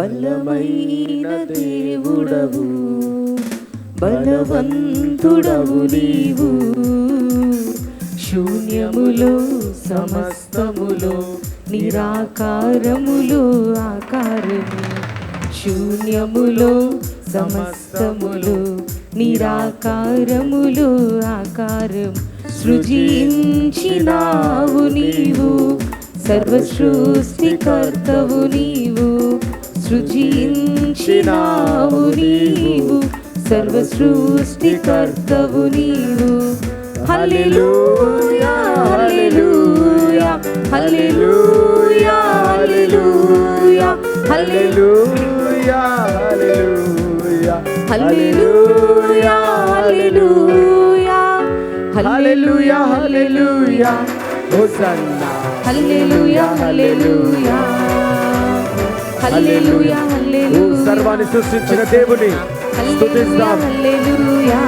బలమైన దేవుడవు, బలవంతుడవు నీవు. శూన్యములో సమస్తములో నిరాకారములో ఆకారము. శూన్యములో సమస్తములో నిరాకారములో ఆకారం. సృజించినావు నీవు, సర్వ సృష్టికర్తవు నీవు. సృజించినావు నీవు, సర్వ సృష్టికర్తవు నీవు. హల్లెలూయా హల్లెలూయా హల్లెలూయా హల్లెలూయా హల్లెలూయా హల్లెలూయా హల్లెలూయా హల్లెలూయా హల్లెలూయా హోసన్నా. హల్లెలూయా హల్లెలూయా హల్లెలూయా హల్లెలూయా. సర్వాన్ని సృష్టించిన దేవుని స్తుతిస్తాం. హల్లెలూయా.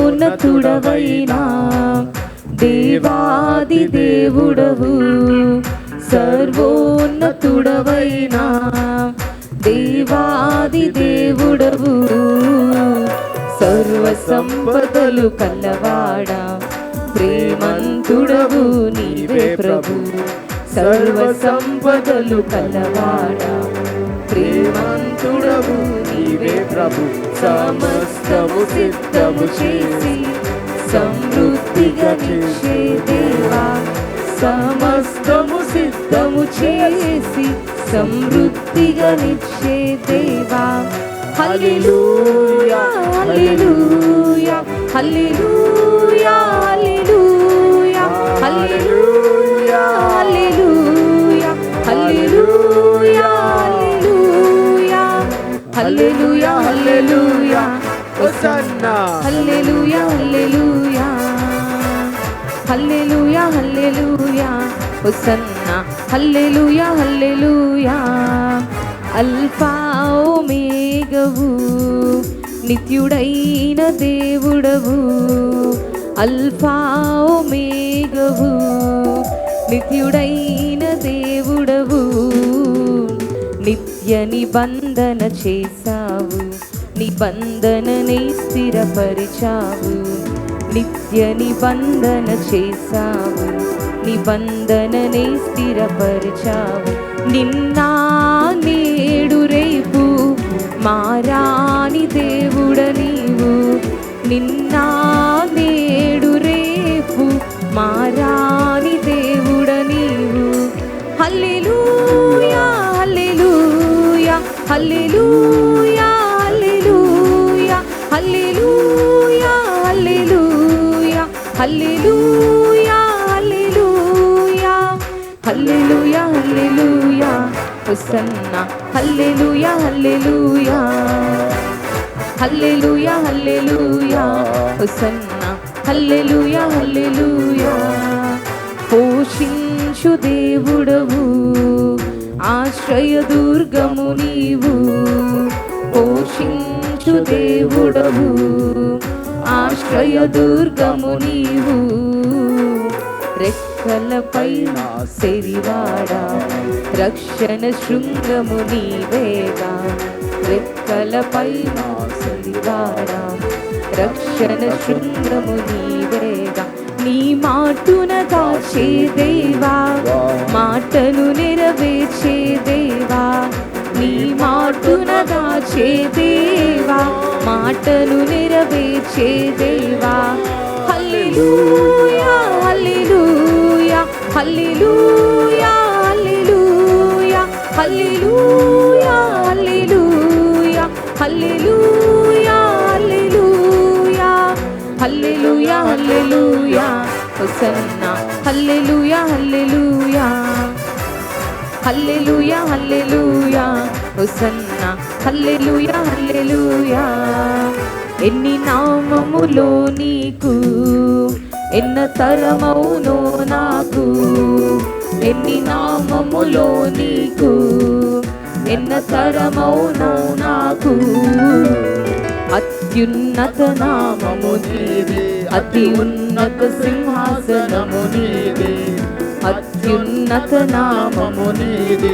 సర్వోన్నతుడవైనా దేవాది దేవుడవు, సర్వోన్నతుడవైనా దేవాది దేవుడవు. సర్వ సంపదలు కలవాడా ప్రేమంతుడవు నీవే ప్రభు. సర్వ సంపదలు కలవాడా ప్రేమంతుడవు నీవే ప్రభు. సమస్తము సిద్ధము చేసి సమృద్ధిగా నిచ్చే దేవా. సమస్తము సిద్ధము చేసి సమృద్ధిగా నిచ్చే దేవా. హల్లెలూయా హల్లెలూయా హల్లెలూయా హల్లెలూయా హల్లెలూయా హల్లెలూయా హల్లెలూయా హల్లెలూయా హల్లెలూయా హోసన్నా. హల్లెలూయా హల్లెలూయా హల్లెలూయా హల్లెలూయా హోసన్నా. హల్లెలూయా హల్లెలూయా. అల్ఫా ఓమేగవు, నిత్యుడైన దేవుడవు. అల్ఫా ఓమేగవు, నిత్యుడైన దేవుడవు. నిత్య నిబంధన చేశావు, నిబంధననే స్థిరపరిచావు. నిత్య నిబంధన చేశావు, నిబంధననే స్థిరపరిచావు. నిన్న నేడు రేపు మారాని దేవుడ నీవు. నిన్న నేడు రేపు మారాని దేవుడ నీవు. హల్లెలూయా హల్లెలూయా హల్లెలూయా హల్లెలూయా హల్లెలూయా హల్లెలూయా హల్లెలూయా హల్లెలూయా హల్లెలూయా హల్లెలూయా హోసన్నా. హల్లెలూయా హల్లెలూయా హల్లెలూయా హల్లెలూయా హోసన్నా. హల్లెలూయా హల్లెలూయా. పోషించు దేవుడవు, ఆశ్రయ దుర్గము నీవు. పోషించు దేవుడవు, ఆశ్రయ దుర్గము నీవు. రెక్కలపైన సెరివాడా రక్షణ శృంగము నీవేగా. రెక్కలపైన సెరివాడా రక్షణ శృంగము నీవేగా. నీ మాటున దాచే దేవా, మాటను నెరవేర్చే దేవా. నీ మాటున దాచే దేవా, మాటను నెరవేర్చే దేవా. హల్లెలూయా హల్లెలూయా హల్లెలూయా హల్లెలూయా హల్లెలూయా హల్లెలూయా హల్లెలూయా హల్లెలూయా హల్లెలూయా హోసన్నా. హల్లెలూయా హల్లెలూయా హల్లెలూయా హల్లెలూయా హోసన్నా. హల్లెలూయా హల్లెలూయా. ఎన్ని నామములో నీకు ఎన్న తరమౌనో నాకు. ఎన్ని నామములో నీకు ఎన్న తరమౌనో నాకు. అత్యున్నత నామము నీది, అతి ఉన్నత సింహాసనము నీది. అత్యున్నత నామము నీది,